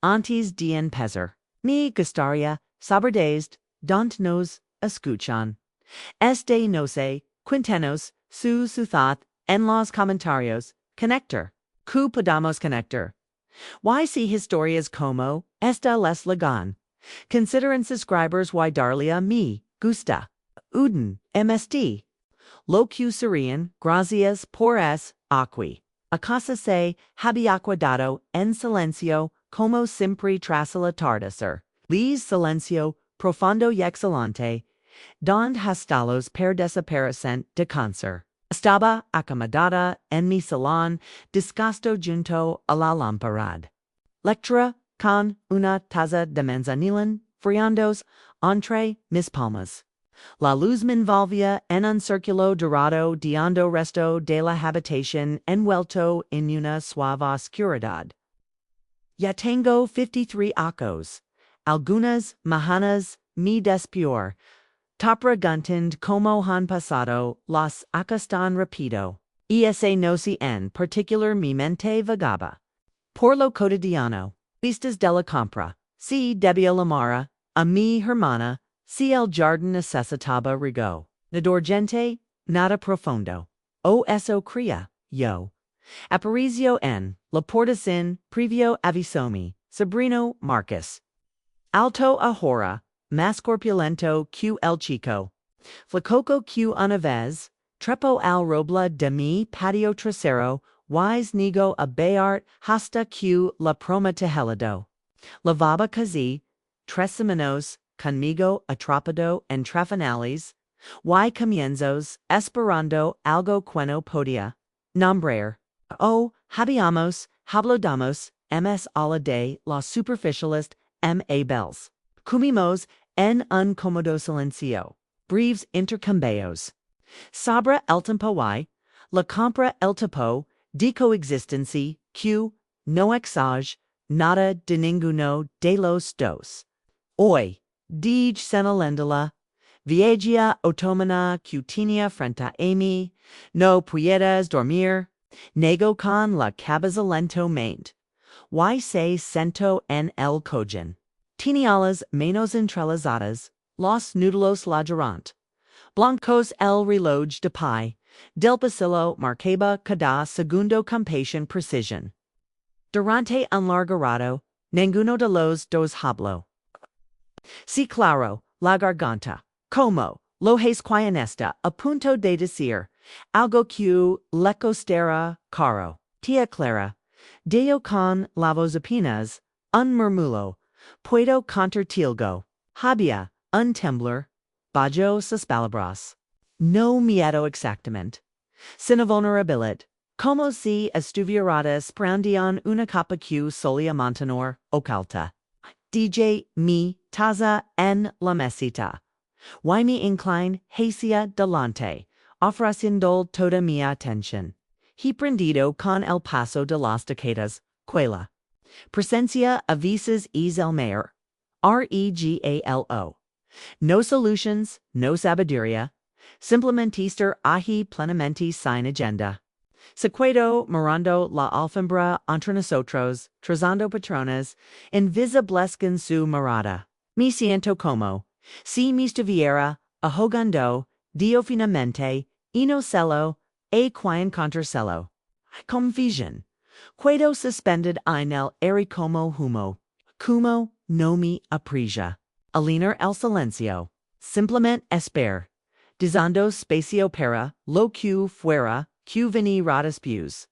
antes de empezar. Me gustaría saber desde dónde nos escuchan. No sé, cuéntenos su ciudad en los comentarios. Conector. ¿Qué podamos conectar? Why see historias como esta les lagan? Consideren subscribers y darle a me gusta. Uden, MSD. Lo que serían, gracias por aquí. Acaso se había quedado en silencio como siempre tras el atardecer. Les silencio profundo y excelente, donde hastalos per desaparecen de cáncer. Estaba acomodada en mi salón, disgusto junto a la lamparad. Lectura con una taza de manzanilla, friandos, entre mis palmas. La luz me envolvía en un círculo dorado de hondo resto de la habitación envuelto en una suave oscuridad. Ya tengo 53 acos. Algunas mañanas me despior, preguntando como han pasado las acas tan rápido. Ese no sé en particular mi mente vagaba. Por lo cotidiano, vistas de la compra, si debía la mara, a mi hermana, si el jardín necesitaba riego. Nadurgente, nada profundo. O eso crea, yo. Aparicio en, la porta sin, previo avisomi, sobrino Marcus. Alto ahora, más corpulento que el chico. Flacoco que una vez, trepo al robla de mi patio trasero, wise nigo a beart hasta que la promete helado. Lavaba casi, 3 semanas, conmigo atrapado en trafanales, y comienzos, esperando algo que no podía nombrar. Habíamos, hablamos, ms a la de los superficiales, bells. Comimos en un cómodo silencio. Breves intercambios. Sobre el tiempo y la compra el tipo de coexistencia que no exige nada de ninguno de los dos. Hoy, dij senalendala, viejia otomana que tenía frente a mí, no puedes dormir, nego con la cabeza lentamente. Y se sentó en el cojín. Tenía las manos entrelazadas, los nudillos la durante. Blancos el reloj de pie, del pasillo marcaba cada segundo con patient precision. Durante un largo rato, ninguno de los dos habló. Si claro, la garganta, como, lo es esta, a punto de decir, algo que le costera caro. Tía Clara, deo con la voz apenas, un murmullo, puedo contartilgo, había, un temblor, bajo sus palabras. No miedo exactamente. Sin vulnerabilidad, como si estuviera esperando una capa que solía mantener oculta. DJ mi taza en la mesita. Y me incline hacia delante, ofreciendo toda mi atención. He prendido con el paso de las décadas, quela. Presencia a veces es el mayor. Regalo. No solutions, no sabiduría. Simplemente estar ahí plenamente sin agenda. Secuedo mirando la alfombra entre nosotros, trazando patrones, invisibles en su mirada. Me siento como, si me estuviera, ahogando, finamente, y no celo, que encontrarcelo. Confusion. Quedo suspended en el aire como humo no me aprecia. Alinear el silencio. Simplemente esper. Dizando spacio para, lo que fuera, que venira después.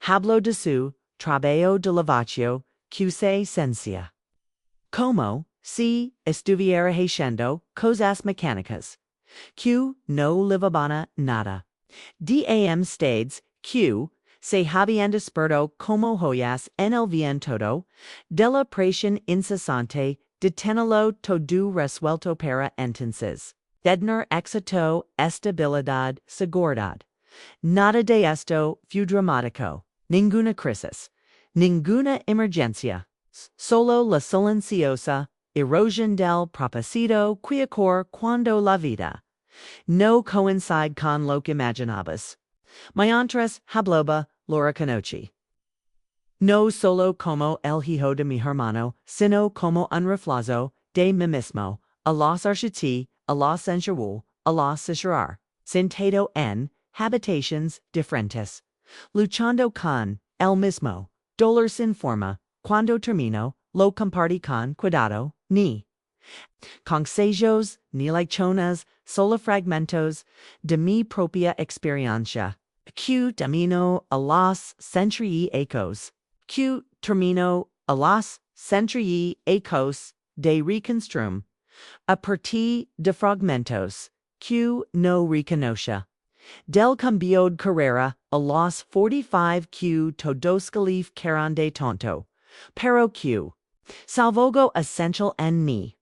Hablo de su, trabajo de lavacio, que se sencia. Como, si, estuviera haciendo, cosas mecánicas. Que, no livabana nada. Dam stades, que, se habían despertado como joyas en el todo, de la presión incesante, de tenerlo todo resuelto para entonces. Tener éxito, estabilidad, seguridad. Nada de esto fue dramático. Ninguna crisis. Ninguna emergencia. Solo la silenciosa erosión del propósito que ocurre cuando la vida no coincide con lo que imaginabas. Mientras hablaba Laura Canochi. No solo como el hijo de mi hermano, sino como un reflejo de mí mismo, a los architi, a los sensual, a los cicerar, sentado en habitations diferentes, luchando con el mismo dolor sin forma, cuando termino, lo compartí con cuidado, ni consejos, ni lecciones, solo fragmentos de mi propia experiencia, que termino a los centri ecos, que termino a los centri ecos de reconstrum, a partir de fragmentos, que no reconoce. Del cambió de carrera a los 45 que todos calificaron de tonto, pero que salvogo essential en mí.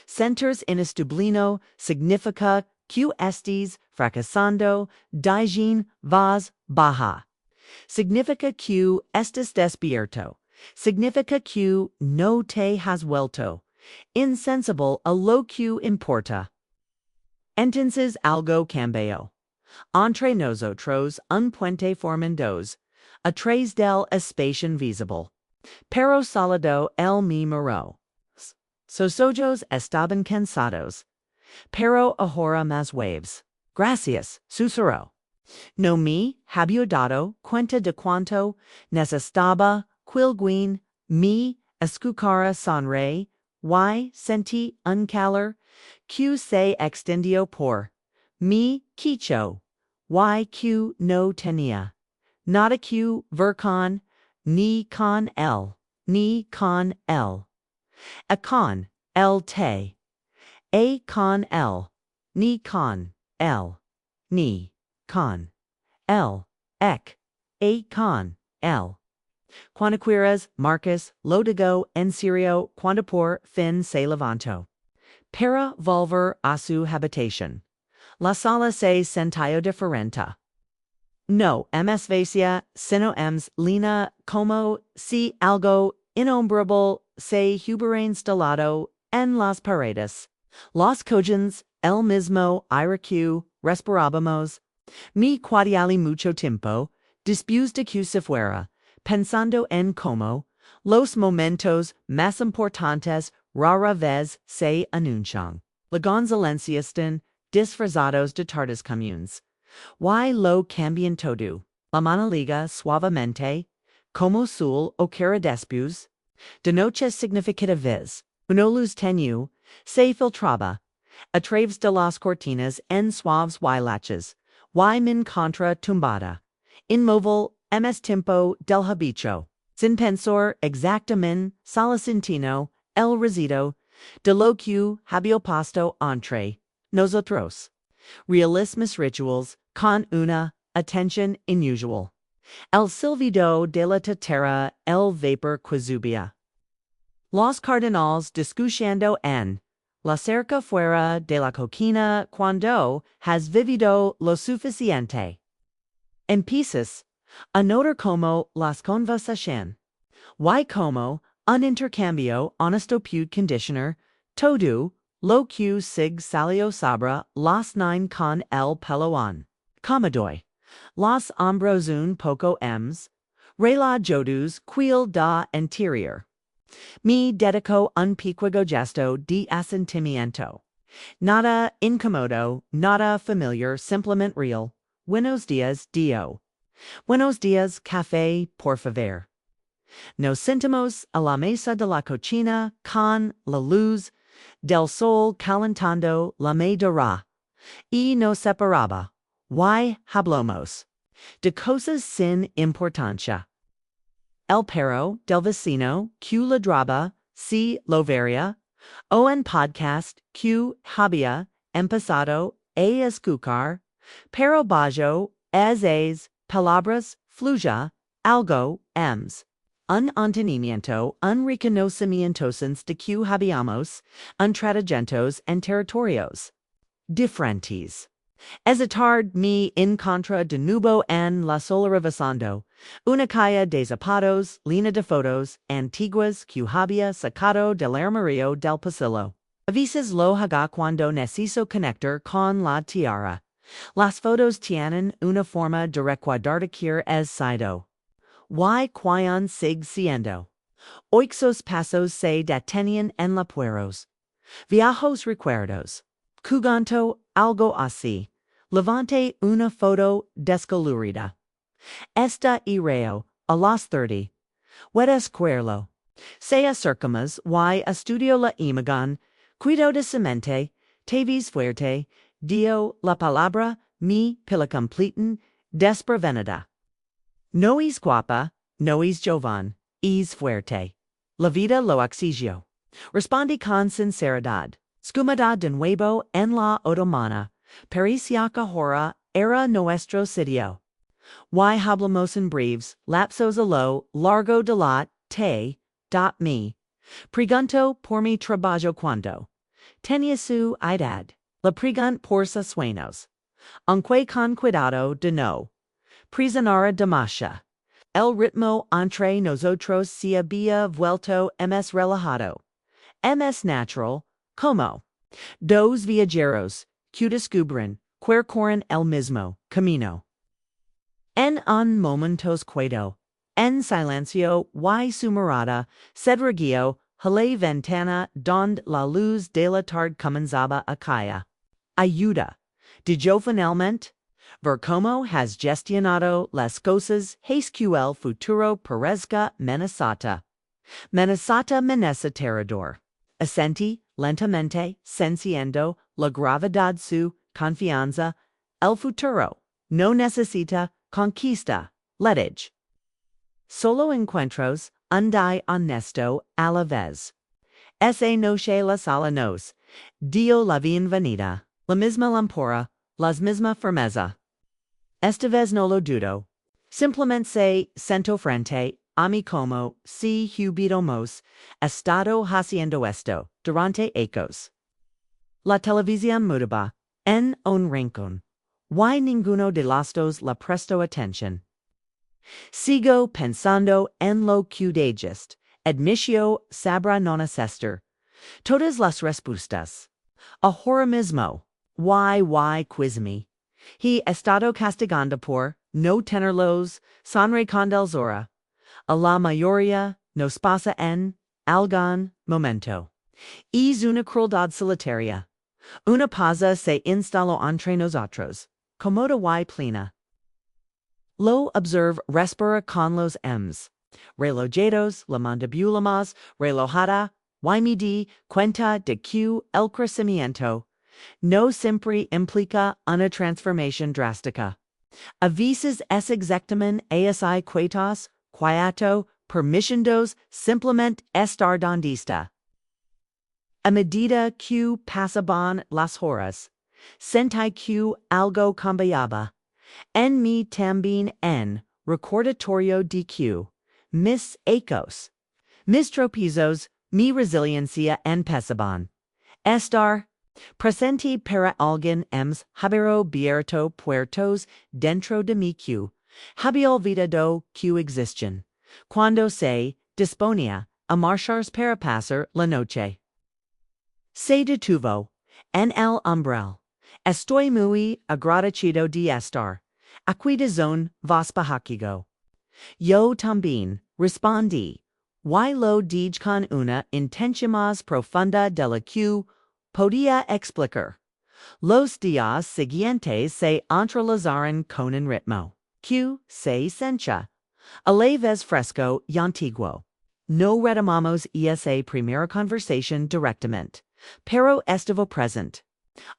Centers in estublino significa que estés fracasando, digin vas baja. Significa que estés despierto. Significa que no te has vuelto insensible a lo que importa. Entonces algo cambió. Entre nosotros un puente formandos, a través del espacio invisible. Pero salado el mi miró. Sus ojos estaban cansados. Pero ahora más waves. Gracias, susurró. No me había dado cuenta de cuánto necesitaba quilguin mi escuchara sonre, y sentí un calor que se extendió por mi quicho, y que no tenía nada que ver con, ni con él, ni con él. A con el te, a con el, ni con el, ni con el, ec, a con el. Cuando quieras, Marcus, lo digo en serio cuando por fin se levantó. Para volver a su habitación. La sala se sentía diferente. No ms vacía, sino ms lina como si algo innombrable se hubiera instalado en las paredes. Los cojins, el mismo aire que respirábamos. Mi quadiali mucho tiempo, después de que se fuera, pensando en cómo los momentos más importantes rara vez se anuncian. La gonzalencia están disfrazados de tardes comunes. Y lo cambian todo. La mano liga suavemente, como sul o cara después. De noche significativa vez. Una luz tenue se filtraba a través de las cortinas en suaves huilaches. Y min contra tumbada. Inmóvil ms tiempo del habicho. Sin pensar exactamente salasintino el resido de lo que había puesto entre nosotros. Realismus rituals con una attention inusual. El silbido de la tetera, el vapor que subía. Los cardenales discutiendo en la cerca fuera de la coquina cuando has vivido lo suficiente. Empiezas a notar como las conversación. Y como un intercambio honesto puede condicionar todo lo que sig salió sabra las nine con el peloán. Comodoy. Los hombros un poco ms. Rela jodus quil da interior. Me dedico un piquego gesto de asentimiento. Nada incomodo, nada familiar, simplemente real. Buenos días, Dio. Buenos días, café, por favor. Nos sentamos a la mesa de la cocina con la luz del sol calentando la medora, y nos separaba. Y hablamos de cosas sin importancia. El perro del vecino que ladraba si lo vería, o en podcast que había empezado a escuchar, pero bajo esas palabras fluya algo ms. Un entendimiento, un reconocimientos de que habíamos, intradjentos en territorios diferentes. Estar me en contra de nuevo en la sola revisando una calle de zapatos, línea de fotos antiguas que había sacado del armario del pasillo. A veces lo haga cuando necesito conectar con la tierra. Las fotos tienen una forma de recuadrar que es sido. y quion sig siendo. Oixos pasos se detenian en la pueros. Viejos recuerdos. Cuganto algo así. Levante una foto descolorida. Esta ireo, a las 30. Puedes escuerlo. Se acercamos y estudio la imagen, cuido de semente, tevis fuerte, dio la palabra, mi pila completen, desprevenida. No es guapa, no es joven, es fuerte. La vida lo exigio. Respondí con sinceridad. Scumada de nuevo en la otomana. Parecía que ahora era nuestro sitio. Y hablamos en breves, lapsos a lo largo de la te, dot me. Pregunto por mi trabajo cuando. Tenía su edad. La pregunt por sus sueños. Aunque con cuidado de no. Prisionera de masha. El ritmo entre nosotros se había vuelto más relajado. Más natural, como. Dos viajeros, que descubren, corren el mismo camino. En un momentos cuedo, en silencio y su mirada, cedriguio, la ventana donde la luz de la tarde comenzaba a caer. Ayuda. Dijo finalmente, ver cómo has gestionado las cosas es que el futuro parezca amenazado. Amenaza terrador. Asenti, lentamente, senciendo la gravedad su confianza, el futuro. No necesita conquista, letage. Solo encuentros, y honesto a la vez. Esa noche la sala nos dio la bienvenida, la misma lampora, las misma firmeza. Esta vez no lo dudo. Simplemente se sentó frente a mí como si hubiéramos estado haciendo esto durante ecos. La televisión mudaba en un rincón. Y ninguno de los dos le prestó atención. Sigo pensando en lo que digest. Admitio sabrá non acceder. Todas las respuestas. Ahora mismo. Quiz me. He estado castigando por no tenerlos, sonre con delzora. A la mayoría nos pasa en algún momento. Es una crueldad solitaria. Una pausa se instaló entre nosotros. Comoda y plena. Lo observe respira con los M's. Relojados, la mandíbula más relojada, y me di cuenta de que el crecimiento no siempre implica una transformación drástica. A veces es exactamente así quietos, quieto, permitiendo simplemente estar donde está. A medida que pasaban las horas, sentí que algo cambiaba. En mí también en recordatorio de que mis ecos, mis tropiezos, mi resiliencia empezaban. Estar presente para alguien es haber abierto puertos dentro de mí que había olvidado que existen, cuando se disponía a marchar para pasar la noche. Se detuvo en el umbral. Estoy muy agradecido de estar aquí de zona vos pajaquigo. Yo también, respondí, y lo dije con una intención más profunda de la que podía explicar. Los días siguientes se entrelazaron con un ritmo que se sencha a la vez fresco y antiguo. No retomamos esa primera conversación directamente, pero estuvo presente.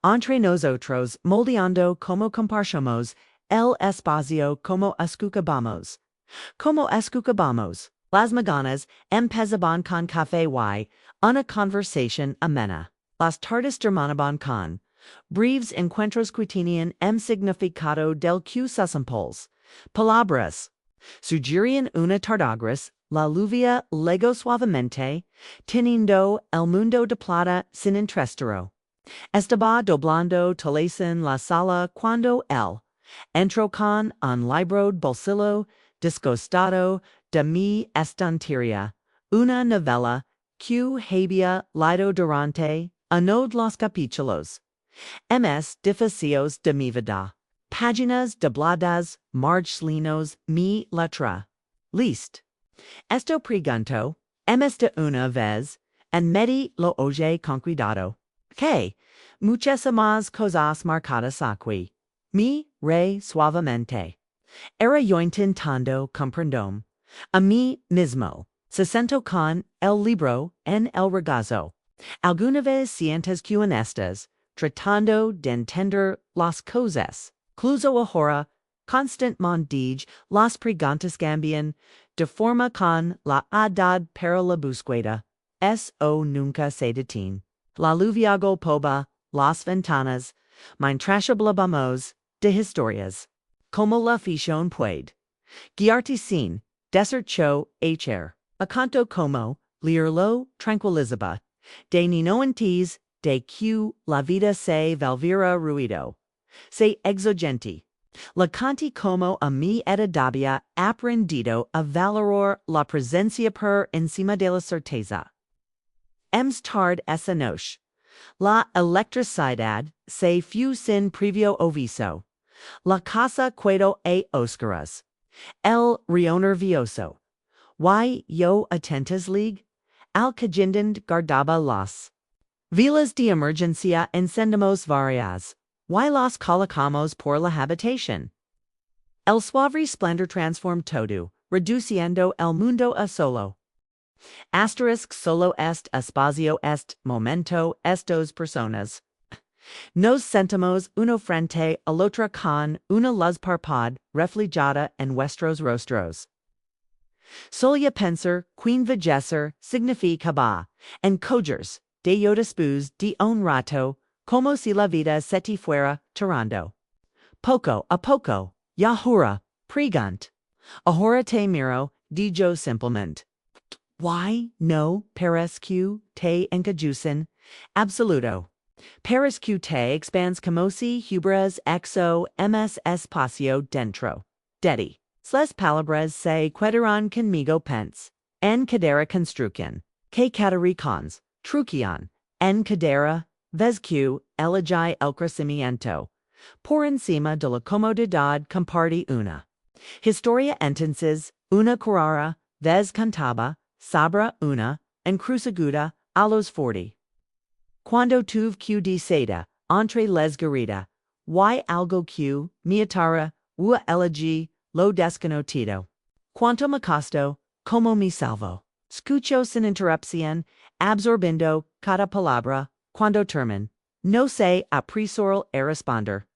Entre nosotros moldeando como compartimos el espacio como escuchábamos. Como escuchábamos, las mañanas empezaban con café y una conversación amena. Las tardes terminaban con breves encuentros que tenían significado del que sucumpols. Palabras. Sugerían una tardagras, la lluvia legó suavemente, teniendo el mundo de plata sin entrestero. Estaba doblando Tallesin la sala cuando él entró con un libro bolsillo disgustado de mi estantería, una novela que había leído durante uno de los capítulos más difíciles de mi vida. Páginas dobladas, margelinos, mi letra. least. Esto pregunto, esta una vez, en medi lo oye con cuidado, que muchísimas cosas marcadas aquí. Mi re suavemente. Era yo intentando comprendom. A mí mismo. Se sento con el libro en el regazo. Alguna vez sientes que en estas, tratando de entender las cosas. Cluso ahora, constantemente las preguntas cambian, de forma con la edad para la búsqueda. Eso nunca se detiene. La luviago poba, las ventanas, mientras hablamos de historias. Como la ficción puede guiarte sin desercho hacer. A canto como leerlo tranquilizaba. De ninoentes de que la vida se volviera ruido. Se exigente. La canti como a mi edadabia aprendido a valorar la presencia per encima de la certeza. Ems tard esa noche. La electricidad se fue sin previo aviso. La casa quedo a oscuras. El río nervioso. Why yo atentas league? Al cajindend guardaba las vilas de emergencia encendemos varias. Why las colocamos por la habitación? El suave splendor transformed todo, reduciendo el mundo a solo. Asterisk solo est espacio est momento estos personas. Nos sentamos uno frente al otro con una luz parpad reflejada en vuestros rostros. Solia pensar, queen vigesser, significa ba, en cogers, de yo después de un rato, como si la vida se te fuera tirando. Poco a poco, ya jura, pregunt. Ahora te miro, dijo simplemente. Why no perescu te encajusen, absoluto. Perescu te expands como si hubieras exo ms espacio dentro. Dedi. Las palabras se quedarán conmigo pens. En cadera construcción. Que cateri cons. Trucion. En cadera. Vezcu. Elegí el crecimiento. Por encima de la comodidad comparti una. Historia entonces. Una carrera. Vez cantaba. Sabra una. En cruzaguda. A los 40. Cuando tuve que de seda. Entre les garita. Y algo que. Miatara. Ua elegí. Lo desconocido. Cuanto me costó, como me salvo. Escucho sin interrupción, absorbiendo cada palabra, cuando termino. No sé apresurar a responder.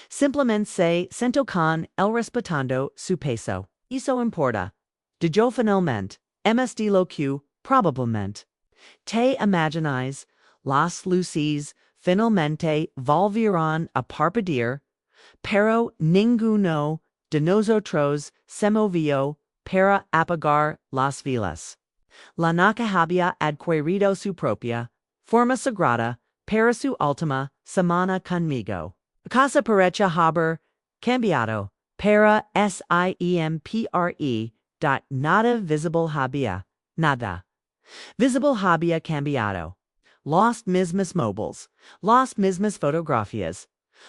Simplemente se sento con el respetando su peso. Eso importa. De yo finalmente, de lo que, probablemente. Te imagináis, las luces finalmente volverán a parpadear, pero ninguno de nosotros se movió para apagar las velas. La naca había adquirido su propia forma sagrada para su última semana conmigo. Casa parecha haber cambiado para siempre. Nada visible había, nada visible había cambiado. Los mismos móviles, las mismas fotografías,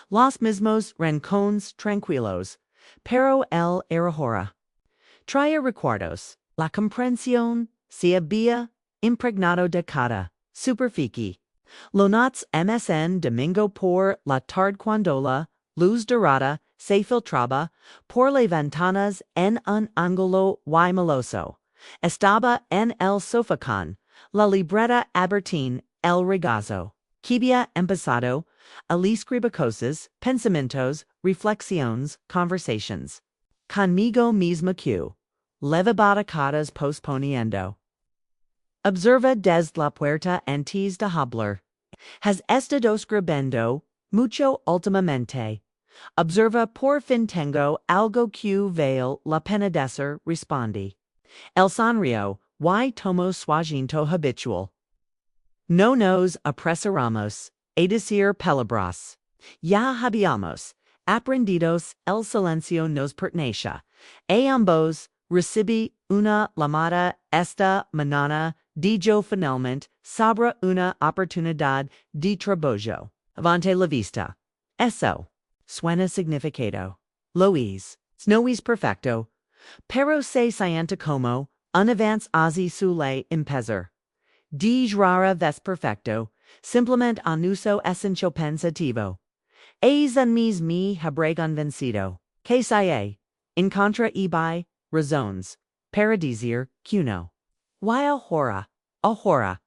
los mismos rincones tranquilos. Pero el era ahora. Traía recuerdos. La comprensión se había impregnado de cada superficie. Los nots MSN domingo por la tarde cuando la luz dorada se filtraba por las ventanas en un ángulo y meloso. Estaba en el sofá con la libreta Albertine el regazo. Que había empezado a escribir cosas, pensamientos, reflexiones, conversations. Conmigo misma que levabatacadas posponiendo. Observa desde la puerta antes de hablar. Has estado escribiendo mucho últimamente. Observa por fin tengo algo que vale la pena decir, respondí. El sonrío, y tomo suaviento habitual. No nos apresuramos a decir palabras. Ya habíamos aprendidos el silencio nos pertenece. A ambos recibí una llamada esta mañana, dijo finalmente, sobre una oportunidad de trabajo. Avante la vista. Eso. Suena significado. Lo es. No es perfecto. pero se sienta como un avance hacia su ley impezer. De rara vez perfecto, simplemente un uso esencial pensativo. Es un mi habregon vencido, que sae, en contra y by razones, para decir que y ahora,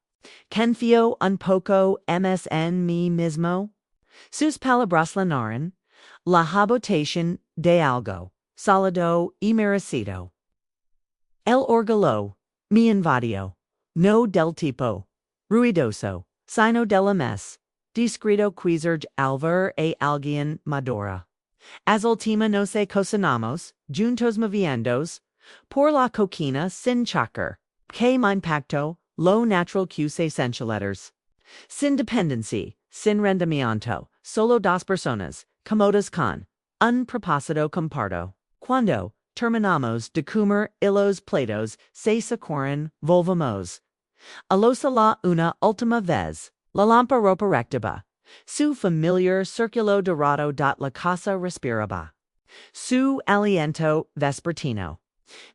confío un poco más en mí mismo. Sus palabras llenaron la habitación de algo sólido y merecido. El orgullo me invadió, no del tipo ruidoso, sino de la mes, discreto quizerg al ver a alguien madura. As última nos cocinamos, juntos moviendos, por la coquina sin chacar, que mein pacto, lo natural que se sensualetters. Sin dependencia, sin rendimiento, solo dos personas, comodas con un propósito comparto. Cuando terminamos de comer y los platos se securen, volvamos a la sala una última vez, la lámpara rectaba, su familiar círculo dorado dot la casa respiraba. Su aliento vespertino.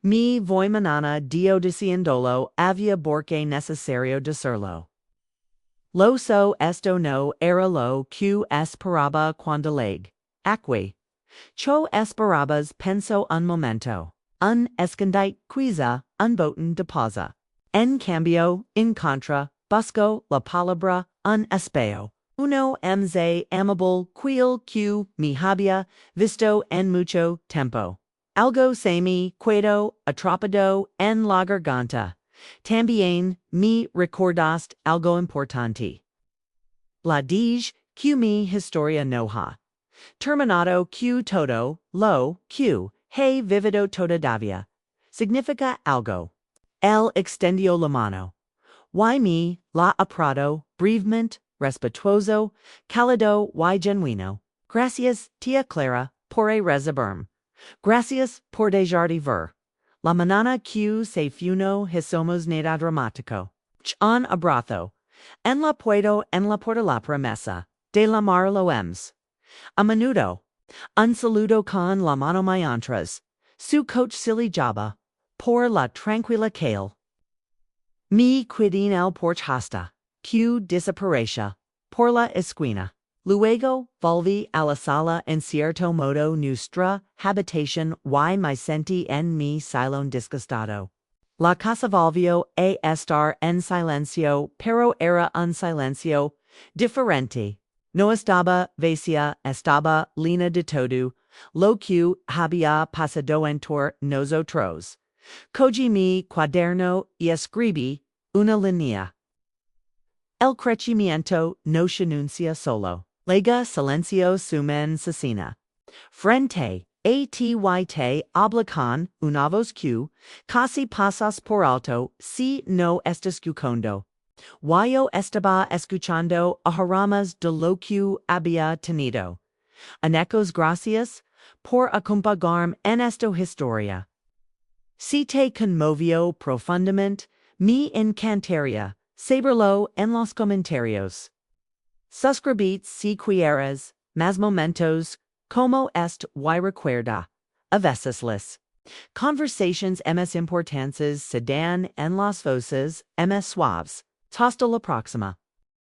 Mi voy mañana dio diciendolo había porque necesario decirlo. Lo so esto no era lo que esperaba cuando leg. Acque. Cho esperabas penso un momento. Un escondite quizá un boten de pausa. En cambio, en contra, busco la palabra un espejo. Uno mz amable quil que me había visto en mucho tiempo. Algo se me quedó atrapado en la garganta. También me recordaste algo importante. La dije que mi historia no ha terminado que todo lo que he vivido todavía significa algo. Él extendió la mano. Y me la aprado brevemente, respetuoso, cálido y genuino. Gracias, tía Clara, por recibirme. Gracias por dejar de ver. La mañana que se funo hicimos nada dramático. Un abrazo. En la puedo en la por la promesa de la mar lo ems. A menudo. Un saludo con la mano mientras. Su coach silly jaba. Por la tranquila calle. Mi quidin el porch hasta. Que desaparecia. Por la esquina. Luego volví a la sala en cierto modo nuestra habitación y me sentí en mi salón disgustado. La casa volvió a estar en silencio, pero era un silencio diferente. No estaba vacía, estaba llena de todo lo que había pasado entre nosotros. Cogí mi cuaderno y escribí una línea. El crecimiento no se anuncia solo. Lega silencio sumen asesina. Frente a ti te habla con una voz que casi pasas por alto si no estás escuchando. Yo estaba escuchando a haramas de lo que había tenido. Anecos gracias por acompañarme en esta historia. Si te conmovió profundamente, me encantaría saberlo en los comentarios. Suscribite si quieres más momentos como y recuerda. A veces conversations más importantes se dan en las voces más suaves. Hasta la próxima.